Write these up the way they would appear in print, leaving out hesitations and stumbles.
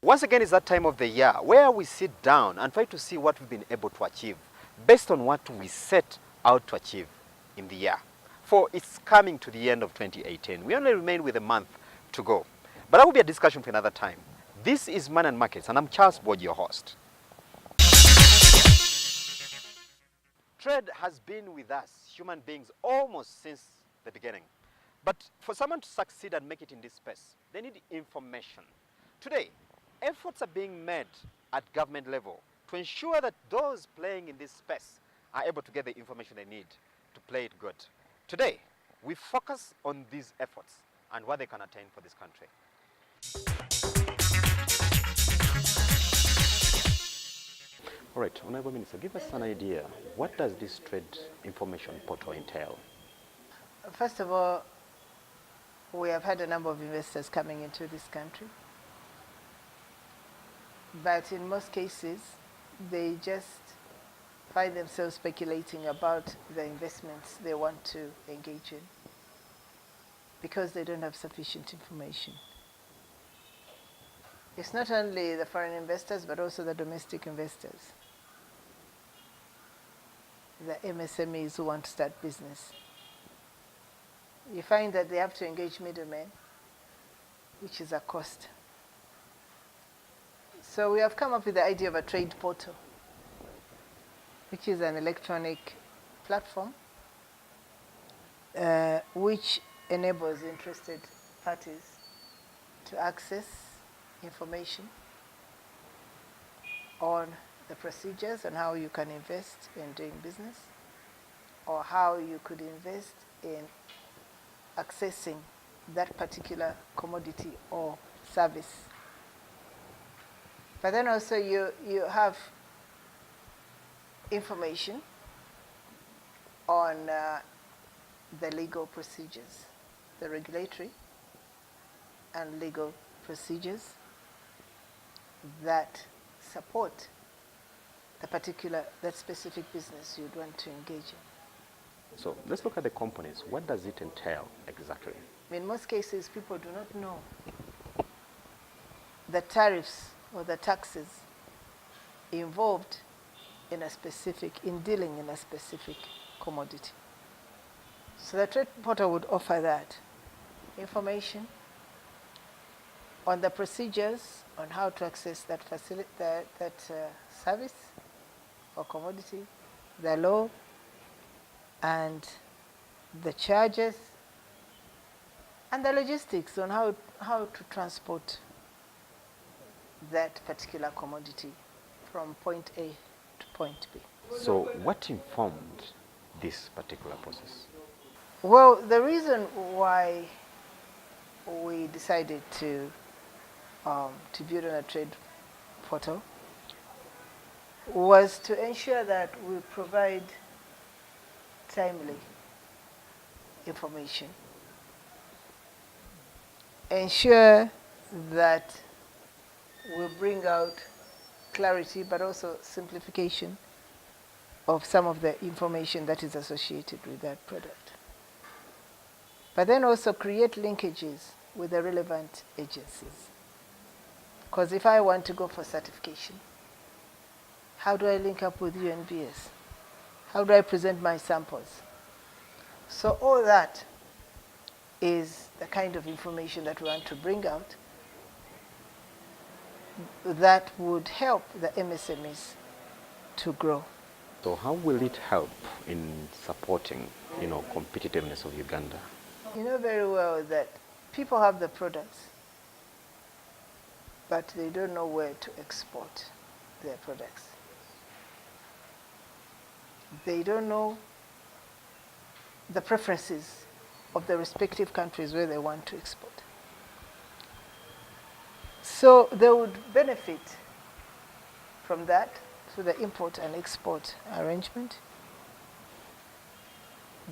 Once again, it's that time of the year where we sit down and try to see what we've been able to achieve based on what we set out to achieve in the year. For it's coming to the end of 2018. We only remain with a month to go. But that will be a discussion for another time. This is Man and Markets, and I'm Charles Boyd, your host. Trade has been with us, human beings, almost since the beginning. But for someone to succeed and make it in this space, they need information. Today, efforts are being made at government level to ensure that those playing in this space are able to get the information they need to play it good. Today, we focus on these efforts and what they can attain for this country. All right, Honorable Minister, give us an idea. What does this trade information portal entail? First of all, we have had a number of investors coming into this country. But in most cases, they just find themselves speculating about the investments they want to engage in because they don't have sufficient information. It's not only the foreign investors, but also the domestic investors, the MSMEs who want to start business. You find that they have to engage middlemen, which is a cost. So we have come up with the idea of a trade portal, which is an electronic platform which enables interested parties to access information on the procedures on how you can invest in doing business, or how you could invest in accessing that particular commodity or service. But then also you have information on the legal procedures, the regulatory and legal procedures that support that specific business you'd want to engage in. So let's look at the components. What does it entail exactly? In most cases, people do not know the tariffs or the taxes involved in dealing in a specific commodity. So the trade portal would offer that information on the procedures on how to access that service or commodity, the law, and the charges, and the logistics on how to transport that particular commodity from point A to point B. So what informed this particular process? Well, the reason why we decided to build on a trade portal was to ensure that we provide timely information, ensure that we bring out clarity but also simplification of some of the information that is associated with that product. But then also create linkages with the relevant agencies. Because if I want to go for certification, how do I link up with UNBS? How do I present my samples? So all that is the kind of information that we want to bring out that would help the MSMEs to grow. So how will it help in supporting, competitiveness of Uganda? You know very well that people have the products, but they don't know where to export their products. They don't know the preferences of the respective countries where they want to export. So they would benefit from that through the import and export arrangement.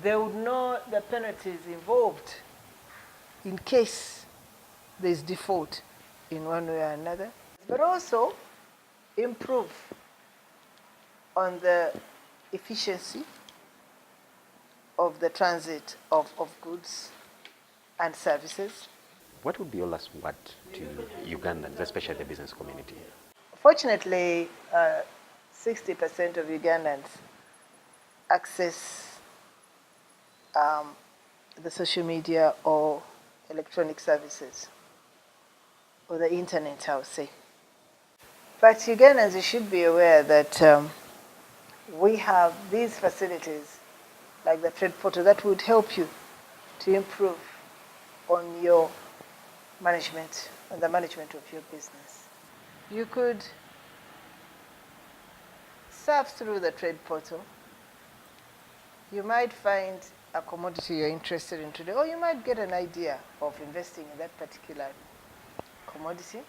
They would know the penalties involved in case there's default in one way or another, but also improve on the efficiency of the transit of goods and services. What would be your last word to Ugandans, especially the business community? Fortunately, 60% of Ugandans access the social media or electronic services, or the internet, I would say. But Ugandans, you should be aware that we have these facilities, like the trade portal, that would help you to improve on your management, on the management of your business. You could surf through the trade portal. You might find a commodity you're interested in today, or you might get an idea of investing in that particular commodity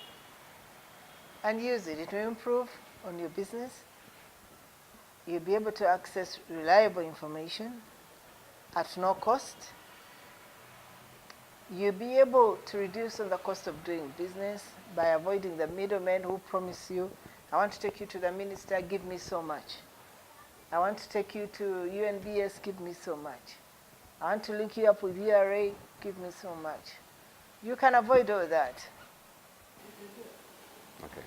and use it. It will improve on your business. You'll be able to access reliable information at no cost. You'll be able to reduce on the cost of doing business by avoiding the middlemen who promise you, I want to take you to the minister, give me so much. I want to take you to UNBS, give me so much. I want to link you up with URA, give me so much. You can avoid all that. Okay.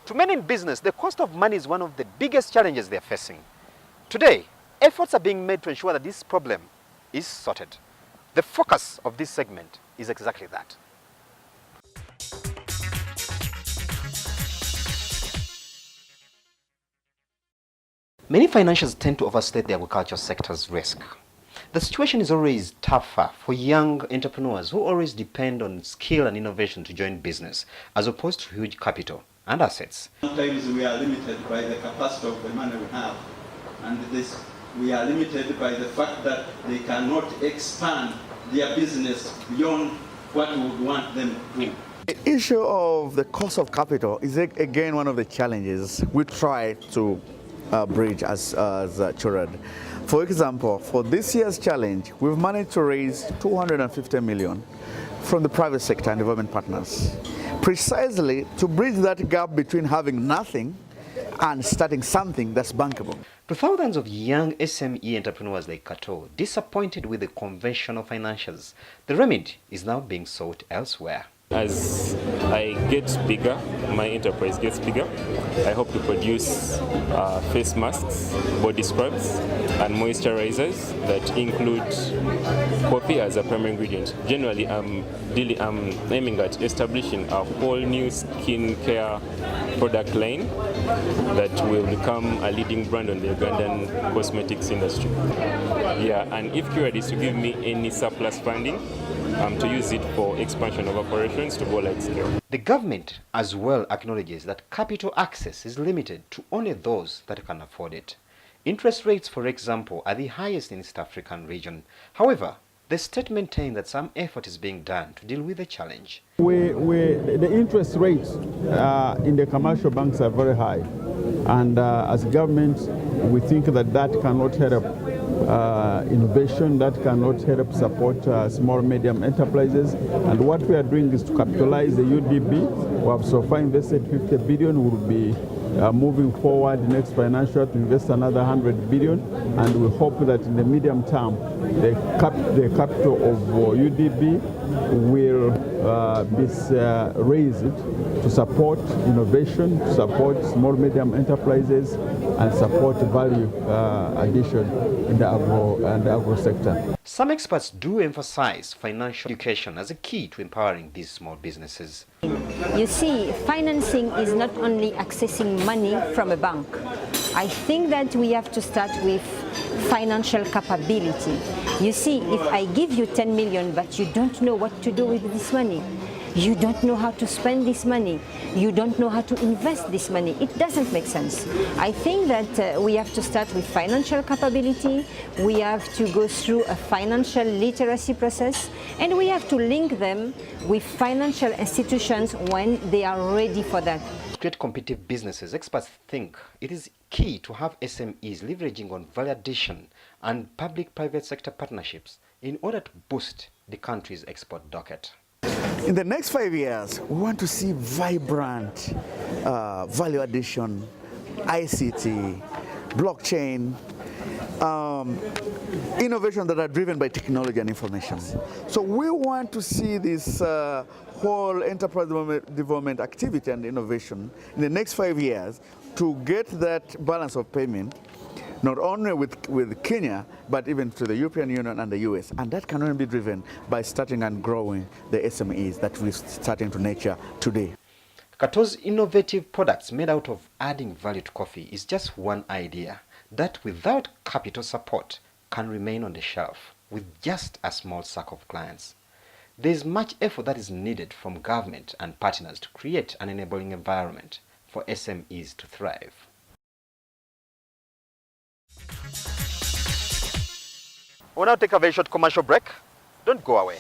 To many in business, the cost of money is one of the biggest challenges they're facing. Today, efforts are being made to ensure that this problem is sorted. The focus of this segment is exactly that. Many financiers tend to overstate the agriculture sector's risk. The situation is always tougher for young entrepreneurs who always depend on skill and innovation to join business, as opposed to huge capital and assets. Sometimes we are limited by the capacity of the money we have, and this we are limited by the fact that they cannot expand their business beyond what we would want them to do. The issue of the cost of capital is again one of the challenges we try to bridge as children. For example, for this year's challenge, we've managed to raise 250 million from the private sector and development partners, precisely to bridge that gap between having nothing and starting something that's bankable. To thousands of young SME entrepreneurs like Kato, disappointed with the conventional financials, the remedy is now being sought elsewhere. As I get bigger, my enterprise gets bigger, I hope to produce face masks, body scrubs, and moisturizers that include coffee as a primary ingredient. Generally, I'm aiming at establishing a whole new skincare product line that will become a leading brand on the Ugandan cosmetics industry. Yeah, and if Curad is to give me any surplus funding, to use it for expansion of operations to go large scale. The government as well acknowledges that capital access is limited to only those that can afford it. Interest rates, for example, are the highest in the East African region. However, the state maintains that some effort is being done to deal with the challenge. The interest rates in the commercial banks are very high, and as a government, we think that cannot help innovation, that cannot help support small medium enterprises. And what we are doing is to capitalize the UDB. We have so far invested 50 billion. We will be moving forward next financial to invest another 100 billion, and we hope that in the medium term the capital of UDB will be raised to support innovation, to support small medium enterprises, and support value addition in the agro sector. Some experts do emphasize financial education as a key to empowering these small businesses. You see, financing is not only accessing money from a bank. I think that we have to start with financial capability. You see, if I give you 10 million but you don't know what to do with this money, you don't know how to spend this money, you don't know how to invest this money, it doesn't make sense. I think that we have to start with financial capability, we have to go through a financial literacy process, and we have to link them with financial institutions when they are ready for that. To create competitive businesses, experts think it is key to have SMEs leveraging on value addition and public-private sector partnerships in order to boost the country's export docket. In the next 5 years, we want to see vibrant value addition, ICT, blockchain, innovation that are driven by technology and information. So we want to see this whole enterprise development activity and innovation in the next 5 years to get that balance of payment, not only with Kenya, but even to the European Union and the US. And that can only be driven by starting and growing the SMEs that we're starting to nurture today. Kakooza's innovative products made out of adding value to coffee is just one idea that without capital support can remain on the shelf with just a small circle of clients. There is much effort that is needed from government and partners to create an enabling environment for SMEs to thrive. We'll now take a very short commercial break. Don't go away.